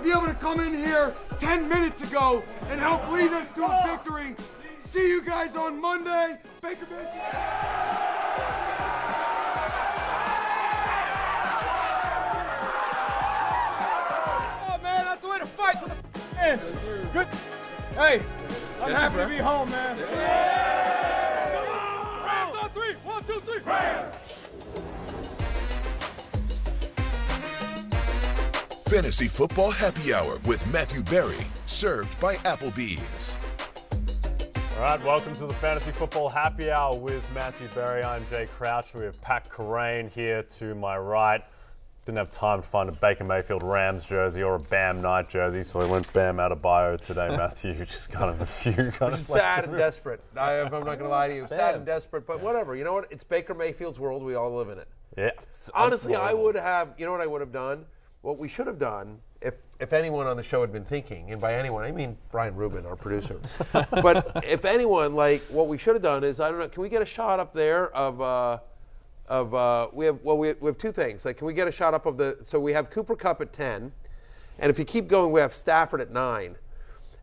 be able to come in here 10 minutes ago and help lead us to a victory. See you guys on Monday. Baker Mayfield. Oh, man, that's the way to fight for the man. Good. Hey, I'm happy to be home, man. Yeah. Come on. Rams on 3. 1, 2, 3. Rams. Fantasy Football Happy Hour with Matthew Berry, served by Applebee's. All right, welcome to the Fantasy Football Happy Hour with Matthew Berry. I'm Jay Croucher. We have Pat Kerrane here to my right. Didn't have time to find a Baker Mayfield Rams jersey or a Bam Knight jersey, so we went Bam out of bio today, Matthew. Just kind of a few kind of sad and desperate. I'm not going to lie to you. Sad and desperate, but whatever. You know what? It's Baker Mayfield's world. We all live in it. Yeah. Honestly, I would have, you know what I would have done? What we should have done, if anyone on the show had been thinking, and by anyone I mean Brian Rubin, our producer, but if anyone, like, what we should have done is, I don't know, can we get a shot up there of we have two things. Like, can we get a shot up of so we have Cooper Kupp at 10, and if you keep going, we have Stafford at 9.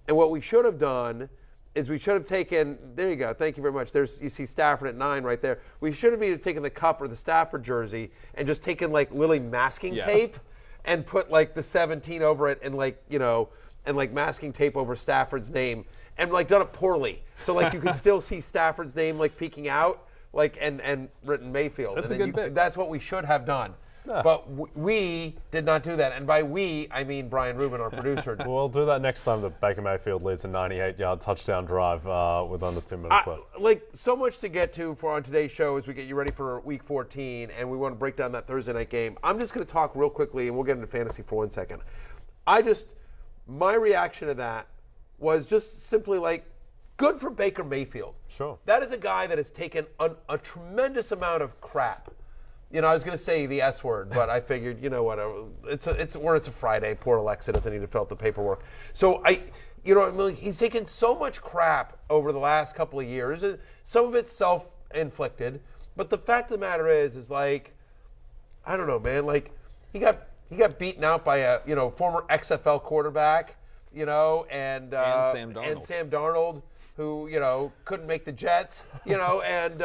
And what we should have done is we should have taken, there you go, thank you very much. You see Stafford at 9 right there. We should have either taken the Kupp or the Stafford jersey and just taken, like, literally masking tape and put, like, the 17 over it and, like, you know, and, like, masking tape over Stafford's name and, like, done it poorly. So, like, you can still see Stafford's name, like, peeking out, like, and written Mayfield. That's and a good pick. That's what we should have done. But we did not do that. And by we, I mean Brian Rubin, our producer. We'll do that next time that Baker Mayfield leads a 98-yard touchdown drive with under 2 minutes left. Like, so much to get to on today's show as we get you ready for Week 14, and we want to break down that Thursday night game. I'm just going to talk real quickly, and we'll get into fantasy for 1 second. My reaction to that was just simply like, good for Baker Mayfield. Sure. That is a guy that has taken a tremendous amount of crap. You know, I was going to say the S word, but I figured, you know what, it's a Friday. Poor Alexa doesn't need to fill out the paperwork. So he's taken so much crap over the last couple of years. And some of it's self-inflicted, but the fact of the matter is like, I don't know, man. Like, he got beaten out by a former XFL quarterback, and Sam Darnold, who couldn't make the Jets, and.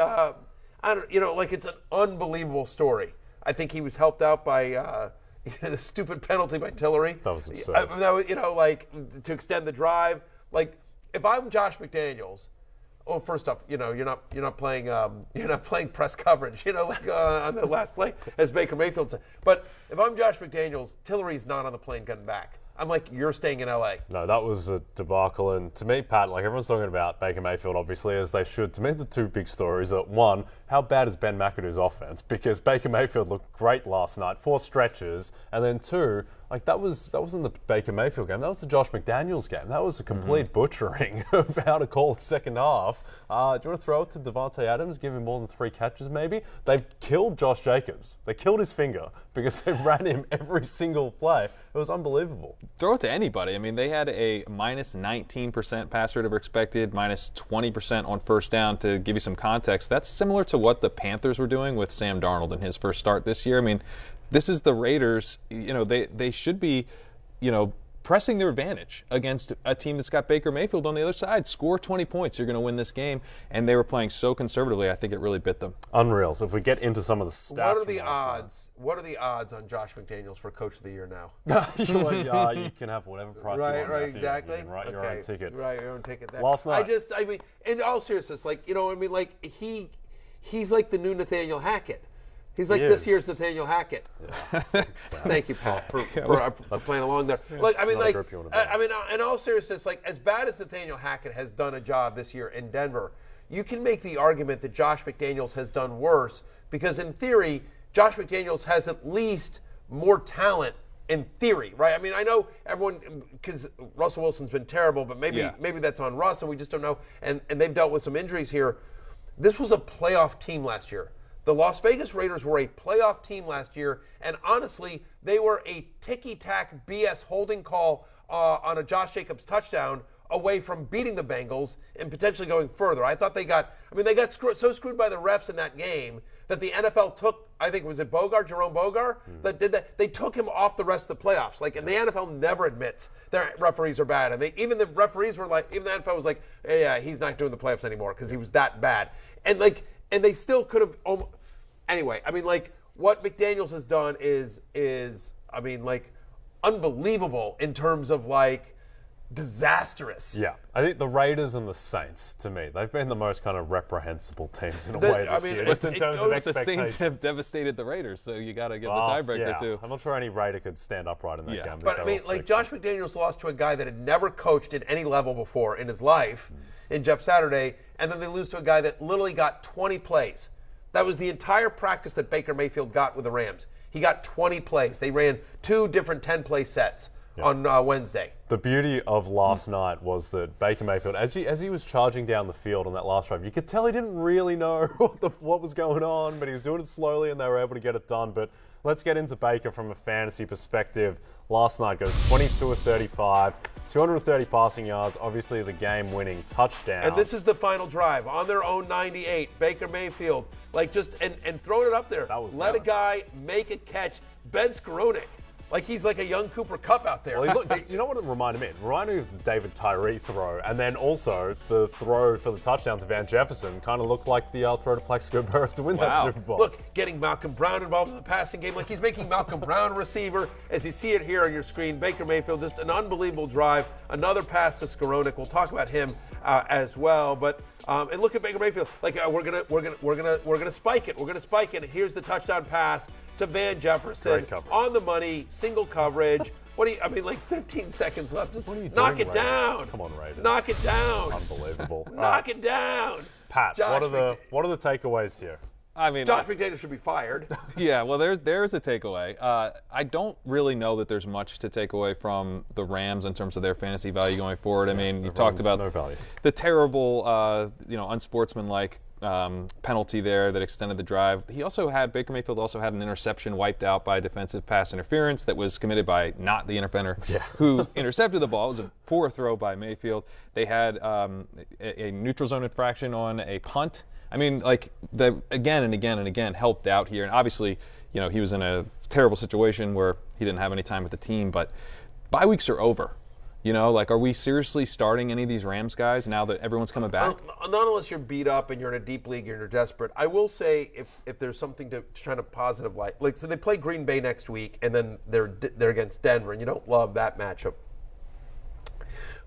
It's an unbelievable story. I think he was helped out by the stupid penalty by Tillery. That was absurd. To extend the drive. Like, if I'm Josh McDaniels, well, first off, you're not playing press coverage, on the last play, as Baker Mayfield said. But if I'm Josh McDaniels, Tillery's not on the plane coming back. I'm like, you're staying in L.A. No, that was a debacle. And to me, Pat, like everyone's talking about Baker Mayfield, obviously, as they should. To me, the two big stories are, one, how bad is Ben McAdoo's offense? Because Baker Mayfield looked great last night, 4 stretches. And then 2, like that wasn't the Baker Mayfield game. That was the Josh McDaniels game. That was a complete butchering of how to call the second half. Do you want to throw it to Devontae Adams, give him more than 3 catches maybe? They've killed Josh Jacobs. They killed his finger because they ran him every single play. It was unbelievable. Throw it to anybody. I mean, they had a minus 19% pass rate over expected, minus 20% on first down. To give you some context, that's similar to what the Panthers were doing with Sam Darnold in his first start this year. I mean, this is the Raiders. They should be, pressing their advantage against a team that's got Baker Mayfield on the other side. Score 20 points, you're going to win this game. And they were playing so conservatively, I think it really bit them. Unreal. So if we get into some of the stats. What are the odds? What are the odds on Josh McDaniels for Coach of the Year now? You can have whatever price you want. Right, exactly. You can write your own ticket. Right, your own ticket. There. Last night. In all seriousness, he's like the new Nathaniel Hackett. He's like this year's Nathaniel Hackett. Yeah. Thank you, Paul, for playing along there. In all seriousness, like, as bad as Nathaniel Hackett has done a job this year in Denver, you can make the argument that Josh McDaniels has done worse because, in theory, Josh McDaniels has at least more talent in theory, right? I mean, I know everyone, because Russell Wilson's been terrible, but maybe that's on Russ, and we just don't know. And they've dealt with some injuries here. This was a playoff team last year. The Las Vegas Raiders were a playoff team last year, and honestly, they were a ticky-tack BS holding call on a Josh Jacobs touchdown away from beating the Bengals and potentially going further. I thought they got so screwed by the refs in that game that the NFL took, I think, was it Jerome Bogar, that did that? They took him off the rest of the playoffs. And the NFL never admits their referees are bad. And even the referees were like, even the NFL was like, hey, yeah, he's not doing the playoffs anymore because he was that bad. And they still could have. Anyway, what McDaniels has done is unbelievable in terms of disastrous. Yeah, I think the Raiders and the Saints, to me, they've been the most kind of reprehensible teams in a way this year. Just in terms of expectations. The Saints have devastated the Raiders, so you got to give the tiebreaker too. I'm not sure any Raider could stand upright in that game. But Josh McDaniels lost to a guy that had never coached at any level before in his life, in Jeff Saturday, and then they lose to a guy that literally got 20 plays. That was the entire practice that Baker Mayfield got with the Rams. He got 20 plays. They ran 2 different 10-play sets. On Wednesday. The beauty of last night was that Baker Mayfield, as he was charging down the field on that last drive, you could tell he didn't really know what was going on, but he was doing it slowly and they were able to get it done. But let's get into Baker from a fantasy perspective. Last night goes 22 of 35, 230 passing yards, obviously the game-winning touchdown. And this is the final drive on their own 98. Baker Mayfield, and throwing it up there. Let a guy make a catch. Ben Skowronek. He's like a young Cooper Kupp out there. Well, you know what it reminded me? It reminded me of the David Tyree throw. And then also the throw for the touchdown to Van Jefferson kind of looked like the throw to Plaxico Burress to win that Super Bowl. Look, getting Malcolm Brown involved in the passing game. He's making Malcolm Brown a receiver. As you see it here on your screen, Baker Mayfield, just an unbelievable drive. Another pass to Skowronek. We'll talk about him as well. But and look at Baker Mayfield. We're gonna spike it. We're gonna spike it. Here's the touchdown pass to Van Jefferson on the money, single coverage. 15 seconds left. Just knock it down. Come on, Raiders. Knock it down. Unbelievable. Knock it down. Pat, what are the takeaways here? Josh McDaniels should be fired. Yeah, well, there's a takeaway. I don't really know that there's much to take away from the Rams in terms of their fantasy value going forward. You talked about the terrible, unsportsmanlike penalty there that extended the drive. Baker Mayfield also had an interception wiped out by defensive pass interference that was committed by not the interferer who intercepted the ball. It was a poor throw by Mayfield. They had a neutral zone infraction on a punt. Again and again and again helped out here. And obviously, he was in a terrible situation where he didn't have any time with the team, but bye weeks are over. Are we seriously starting any of these Rams guys now that everyone's coming back? Not unless you're beat up and you're in a deep league and you're desperate. I will say if there's something to shine a positive light. So they play Green Bay next week, and then they're against Denver, and you don't love that matchup.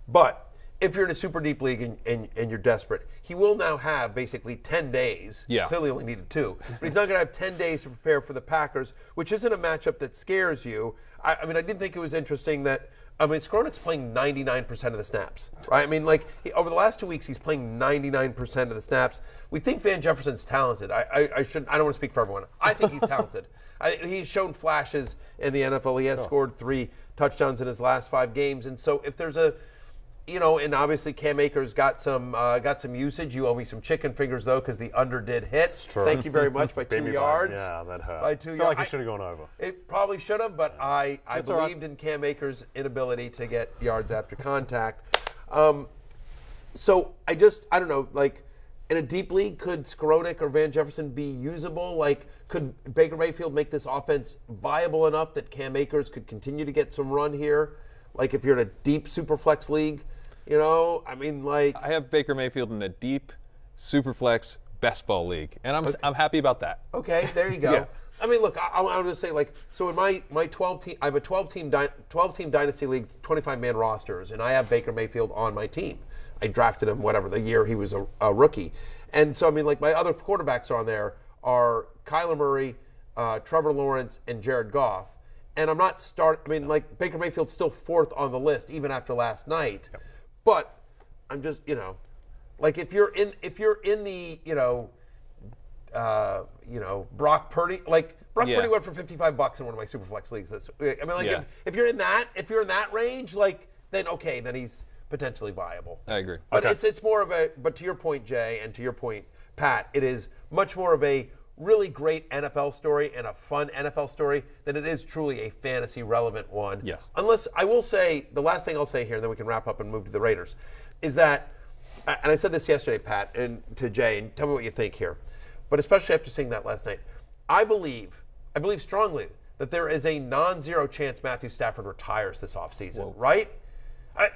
But if you're in a super deep league and you're desperate, he will now have basically 10 days. Yeah. Clearly only needed 2. But he's not going to have 10 days to prepare for the Packers, which isn't a matchup that scares you. I did think it was interesting that Skowronek's playing 99% of the snaps, right? Over the last 2 weeks, he's playing 99% of the snaps. We think Van Jefferson's talented. I don't want to speak for everyone. I think he's talented. He's shown flashes in the NFL. He has scored 3 touchdowns in his last 5 games. And so if there's and obviously Cam Akers got some usage. You owe me some chicken fingers though, because the under did hit. Thank you very much by 2 yards. Yeah, that hurt. By 2 yards. I feel like it should have gone over. It probably should have, but I believed in Cam Akers' inability to get yards after contact. So I don't know. In a deep league, could Skowronek or Van Jefferson be usable? Could Baker Mayfield make this offense viable enough that Cam Akers could continue to get some run here? If you're in a deep super flex league. I have Baker Mayfield in a deep, superflex best ball league, and I'm happy about that. Okay, there you go. Yeah. Look, I'll just say, so in my 12 team, I have a 12 team dynasty league, 25-man rosters, and I have Baker Mayfield on my team. I drafted him the year he was a rookie, and so my other quarterbacks on there are Kyler Murray, Trevor Lawrence, and Jared Goff. And I'm not Baker Mayfield's still 4th on the list even after last night. Yep. But I'm just, if you're in the, Brock Purdy, Purdy went for $55 in one of my Superflex leagues. If you're in that range, then he's potentially viable. I agree. But it's more of but to your point, Jay, and to your point, Pat, it is much more of a really great NFL story and a fun NFL story, then it is truly a fantasy relevant one. Yes. Unless, I will say, the last thing I'll say here, and then we can wrap up and move to the Raiders, is that, and I said this yesterday, Pat, and to Jay, and tell me what you think here, but especially after seeing that last night, I believe strongly that there is a non-zero chance Matthew Stafford retires this offseason, right? I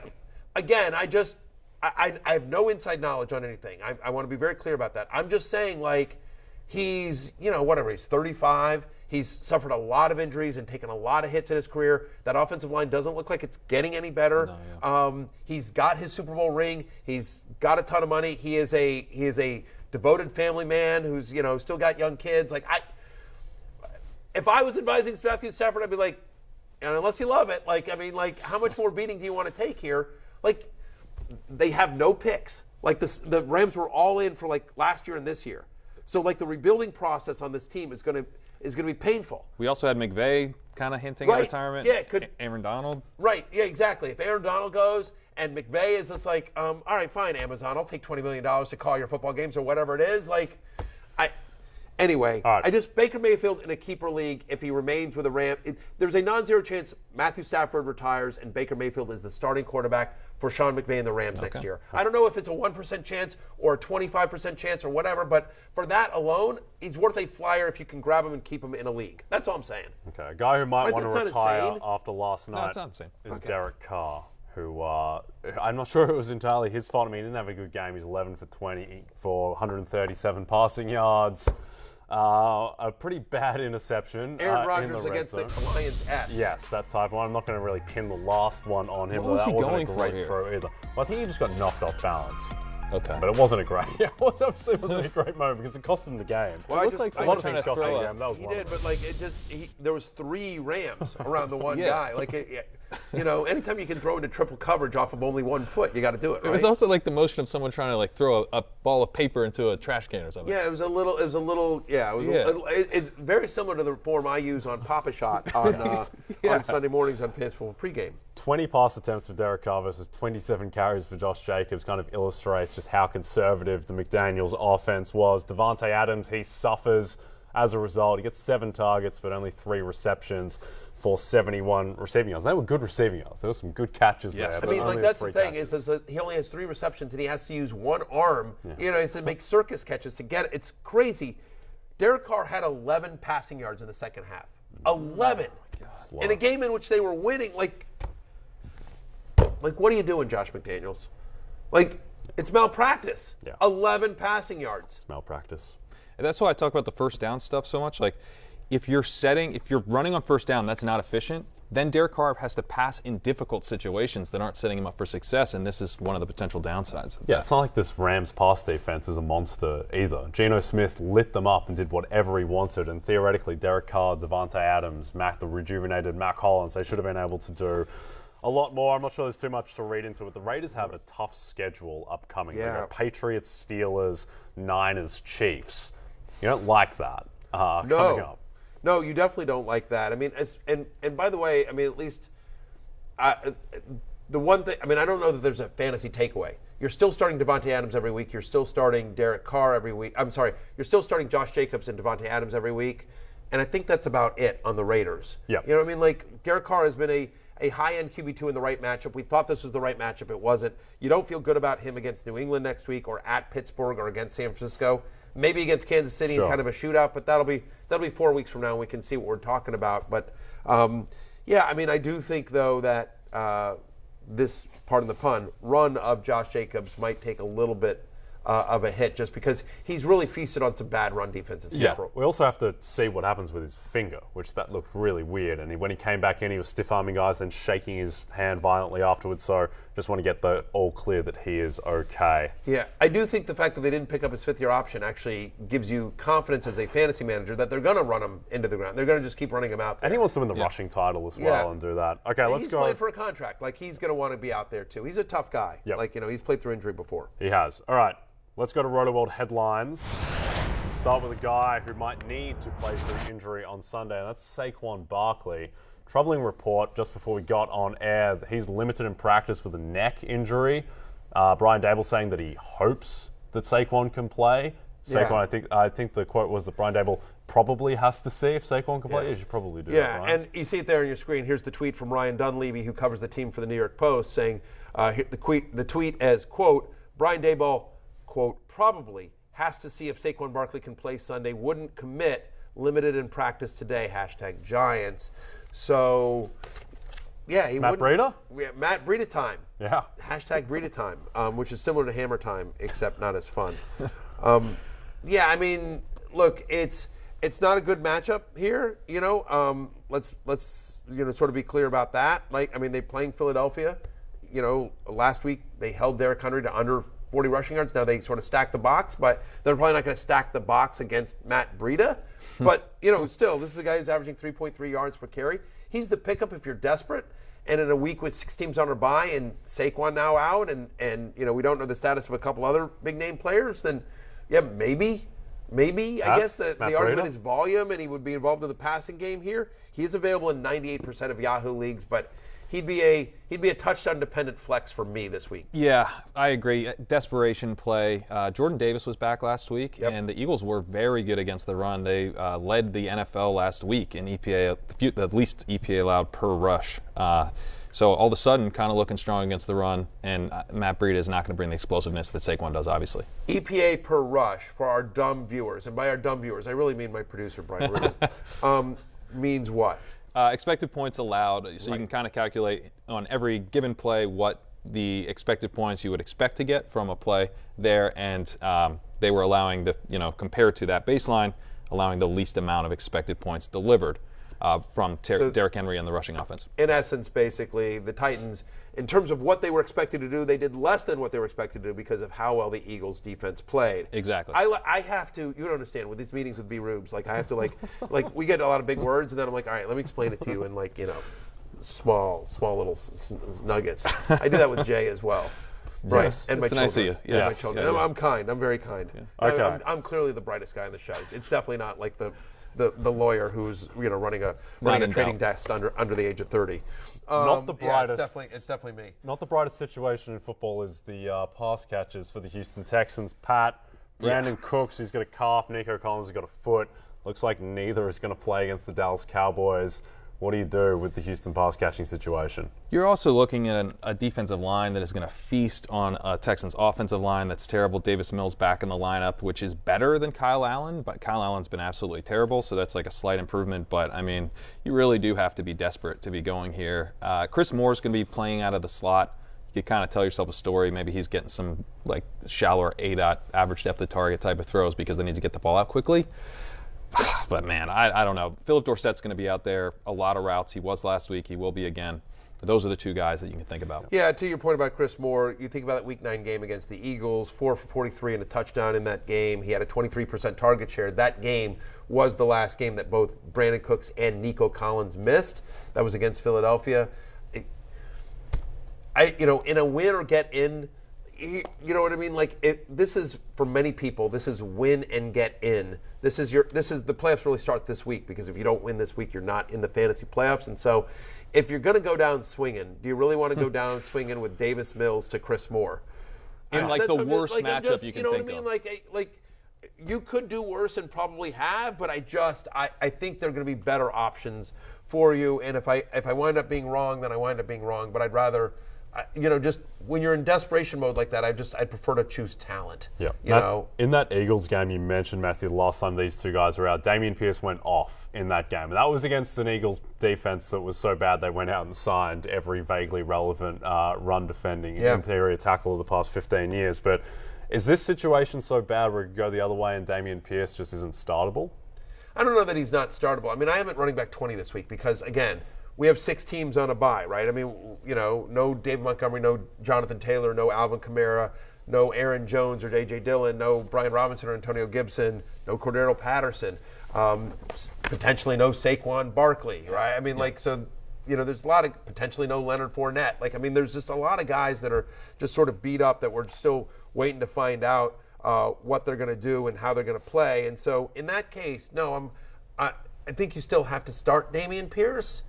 have no inside knowledge on anything. I want to be very clear about that. I'm just saying, like, he's, he's 35. He's suffered a lot of injuries and taken a lot of hits in his career. That offensive line doesn't look like it's getting any better. He's got his Super Bowl ring. He's got a ton of money. He is a devoted family man who's, still got young kids. If I was advising Matthew Stafford, I'd be like, and unless you love it, how much more beating do you want to take here? They have no picks. The Rams were all in for last year and this year. So the rebuilding process on this team is going to be painful. We also had McVay kind of hinting at retirement. Yeah, Aaron Donald. Right. Yeah, exactly. If Aaron Donald goes and McVay is just all right, fine, Amazon, I'll take $20 million to call your football games or whatever it is. Anyway, right. Baker Mayfield in a keeper league, if he remains with the Rams, there's a non-zero chance Matthew Stafford retires and Baker Mayfield is the starting quarterback for Sean McVay and the Rams next year. I don't know if it's a 1% chance or a 25% chance or whatever, but for that alone, he's worth a flyer if you can grab him and keep him in a league. That's all I'm saying. Okay, a guy who might want to retire after last night is Derek Carr, who I'm not sure it was entirely his fault. I mean, he didn't have a good game. He's 11 for 20 for 137 passing yards. A pretty bad interception. Aaron Rodgers against the Lions-esque. Yes, that type of one. I'm not going to really pin the last one on him, but that wasn't a great throw either. Well, I think he just got knocked off balance. Okay. But it wasn't a great obviously wasn't a great moment because it cost them the game. Well, a lot of things cost them the game. That was he one. Did, but there was 3 Rams around the one guy. Anytime you can throw into triple coverage off of only 1 foot, you got to do it. Right? It was also the motion of someone trying to throw a ball of paper into a trash can or something. Yeah, it was a little. It's very similar to the form I use on Papa Shot on Sunday mornings on Fanciful Pregame. 20 pass attempts for Derek Carr versus 27 carries for Josh Jacobs kind of illustrates just how conservative the McDaniels offense was. Davante Adams, he suffers as a result. He gets 7 targets but only 3 receptions for 71 receiving yards. They were good receiving yards. There were some good catches there. I mean, that's the thing is that he only has 3 receptions and he has to use 1 arm. He has to make circus catches to get it. It's crazy. Derek Carr had 11 passing yards in the second half. 11 in a game in which they were winning. What are you doing, Josh McDaniels? It's malpractice. 11 passing yards. It's malpractice. And that's why I talk about the first down stuff so much. If you're running on first down, that's not efficient, then Derek Carr has to pass in difficult situations that aren't setting him up for success, and this is one of the potential downsides. Yeah, it's not like this Rams pass defense is a monster either. Geno Smith lit them up and did whatever he wanted, and theoretically Derek Carr, Davante Adams, the rejuvenated Mac Hollins, they should have been able to do a lot more. I'm not sure there's too much to read into it. The Raiders have a tough schedule upcoming. They've got Patriots, Steelers, Niners, Chiefs. You don't like that coming up. No, you definitely don't like that. I mean, and by the way, I mean, at least the one thing, I mean, I don't know that there's a fantasy takeaway. You're still starting Davante Adams every week. You're still starting Derek Carr every week. I'm sorry. You're still starting Josh Jacobs and Davante Adams every week. And I think that's about it on the Raiders. Yeah. You know what I mean? Derek Carr has been a high-end QB2 in the right matchup. We thought this was the right matchup. It wasn't. You don't feel good about him against New England next week or at Pittsburgh or against San Francisco. Maybe against Kansas City in kind of a shootout, but that'll be 4 weeks from now and we can see what we're talking about. But, I mean, I do think, though, that this, pardon the pun, run of Josh Jacobs might take a little bit of a hit just because he's really feasted on some bad run defenses. Yeah, we also have to see what happens with his finger, which that looked really weird. And when he came back in, he was stiff-arming guys and shaking his hand violently afterwards. So just want to get the all clear that he is okay. Yeah, I do think the fact that they didn't pick up his 5th-year option actually gives you confidence as a fantasy manager that they're going to run him into the ground. They're going to just keep running him out there. And he wants to win the rushing title as well and do that. Okay, let's go. He's playing for a contract. He's going to want to be out there too. He's a tough guy. Yep. He's played through injury before. He has. All right. Let's go to Rotoworld headlines. Start with a guy who might need to play through injury on Sunday, and that's Saquon Barkley. Troubling report just before we got on air. He's limited in practice with a neck injury. Brian Dable saying that he hopes that Saquon can play. Saquon, I think the quote was that Brian Daboll probably has to see if Saquon can play. You should probably do that, right? And you see it there on your screen. Here's the tweet from Ryan Dunleavy, who covers the team for the New York Post, saying the tweet as, quote, Brian Daboll, quote, probably has to see if Saquon Barkley can play Sunday, wouldn't commit, limited in practice today, #Giants. So, yeah, he Matt Breida? Yeah, Matt Breida time. Yeah. #Breida time, which is similar to Hammer time, except not as fun. Yeah, I mean, look, it's not a good matchup here. Let's sort of be clear about that. Like, I mean, they're playing Philadelphia. Last week they held Derrick Henry to under 40 rushing yards. Now they sort of stack the box, but they're probably not going to stack the box against Matt Breida. But still, this is a guy who's averaging 3.3 yards per carry. He's the pickup if you're desperate. And in a week with 6 teams on our bye and Saquon now out, and we don't know the status of a couple other big name players, then yeah, maybe I guess the argument is volume, and he would be involved in the passing game here. He is available in 98% of Yahoo leagues, but he'd be a touchdown dependent flex for me this week. Yeah, I agree. Desperation play. Jordan Davis was back last week, and the Eagles were very good against the run. They led the NFL last week in EPA, the least EPA allowed per rush. So all of a sudden, kind of looking strong against the run, and Matt Breida is not going to bring the explosiveness that Saquon does, obviously. EPA per rush for our dumb viewers, and by our dumb viewers, I really mean my producer, Brian Rubin, means what? Expected points allowed, so you can kind of calculate on every given play what the expected points you would expect to get from a play there, and they were allowing compared to that baseline, allowing the least amount of expected points delivered from Derrick Henry and the rushing offense. In essence, basically, the Titans, in terms of what they were expected to do, they did less than what they were expected to do because of how well the Eagles' defense played. Exactly. I have to, you don't understand, with these meetings with B. Rubes, like I have to like we get a lot of big words, and then I'm like, all right, let me explain it to you in small little nuggets. I do that with Jay as well. Right, yes, and my children. Nice of you. Yeah, my children. Yeah. I'm kind. I'm very kind. Yeah. Okay. I'm clearly the brightest guy on the show. It's definitely not like the lawyer who's running a trading desk under the age of 30. Not the brightest. Yeah, it's definitely me. Not the brightest situation in football is the pass catchers for the Houston Texans. Brandon Cooks, he's got a calf. Nico Collins has got a foot. Looks like neither is going to play against the Dallas Cowboys. What do you do with the Houston pass catching situation? You're also looking at a defensive line that is going to feast on a Texans offensive line that's terrible. Davis Mills back in the lineup, which is better than Kyle Allen, but Kyle Allen's been absolutely terrible, so that's like a slight improvement. But, I mean, you really do have to be desperate to be going here. Chris Moore's going to be playing out of the slot. You kind of tell yourself a story. Maybe he's getting some like shallower A-dot average depth of target type of throws because they need to get the ball out quickly. But, man, I don't know. Philip Dorsett's going to be out there a lot of routes. He was last week. He will be again. But those are the two guys that you can think about. Yeah, to your point about Chris Moore, you think about that Week 9 game against the Eagles, 4 for 43 and a touchdown in that game. He had a 23% target share. That game was the last game that both Brandon Cooks and Nico Collins missed. That was against Philadelphia. In a win or get in, you know what I mean? This is, for many people, this is win and get in. The playoffs really start this week, because if you don't win this week, you're not in the fantasy playoffs. And so if you're going to go down swinging, do you really want to go down swinging with Davis Mills to Chris Moore? In the worst matchup you can think of. You know what I mean? Like you could do worse and probably have, but I think there are going to be better options for you. And if I wind up being wrong, then I wind up being wrong. But I'd rather, just when you're in desperation mode like that, I'd prefer to choose talent. Yeah. In that Eagles game you mentioned, Matthew, the last time these two guys were out, Dameon Pierce went off in that game. And that was against an Eagles defense that was so bad they went out and signed every vaguely relevant run defending interior tackle of the past 15 years. But is this situation so bad where it could go the other way and Dameon Pierce just isn't startable? I don't know that he's not startable. I mean, I haven't running back 20 this week because, again, we have 6 teams on a bye, right? I mean, no David Montgomery, no Jonathan Taylor, no Alvin Kamara, no Aaron Jones or A.J. Dillon, no Brian Robinson or Antonio Gibson, no Cordero Patterson, potentially no Saquon Barkley, right? I mean, there's a lot of potentially no Leonard Fournette. There's just a lot of guys that are just sort of beat up that we're still waiting to find out what they're going to do and how they're going to play. And so in that case, I think you still have to start Dameon Pierce.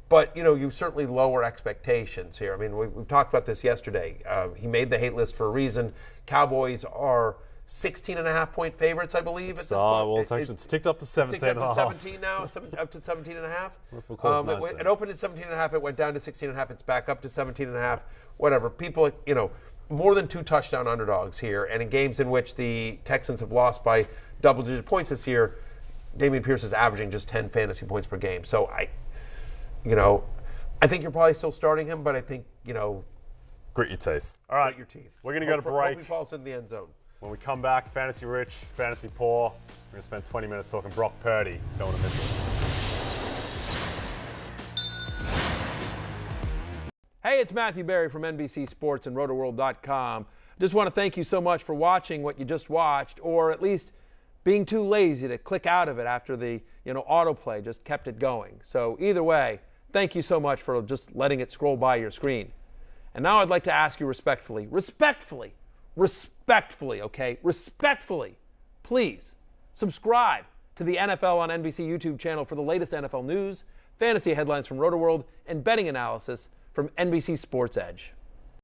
But, you certainly lower expectations here. I mean, we've talked about this yesterday. He made the hate list for a reason. Cowboys are 16.5 point favorites, I believe. At this point. Well, it's ticked up to 17 and a half. 17 now, up to 17 and a half. It opened at 17 and a half. It went down to 16 and a half. It's back up to 17 and a half. Whatever. People, more than 2 touchdown underdogs here, and in games in which the Texans have lost by double-digit points this year, Dameon Pierce is averaging just 10 fantasy points per game. So I think you're probably still starting him, but I think grit your teeth. All right, grit your teeth. We're going to go to break. Hope he falls in the end zone. When we come back, fantasy rich, fantasy poor. We're going to spend 20 minutes talking Brock Purdy. Don't want to miss it. Hey, it's Matthew Berry from NBC Sports and Rotoworld.com. Just want to thank you so much for watching what you just watched, or at least being too lazy to click out of it after the autoplay just kept it going. So either way, thank you so much for just letting it scroll by your screen. And now I'd like to ask you respectfully, okay? Respectfully, please subscribe to the NFL on NBC YouTube channel for the latest NFL news, fantasy headlines from Rotoworld, and betting analysis from NBC Sports Edge.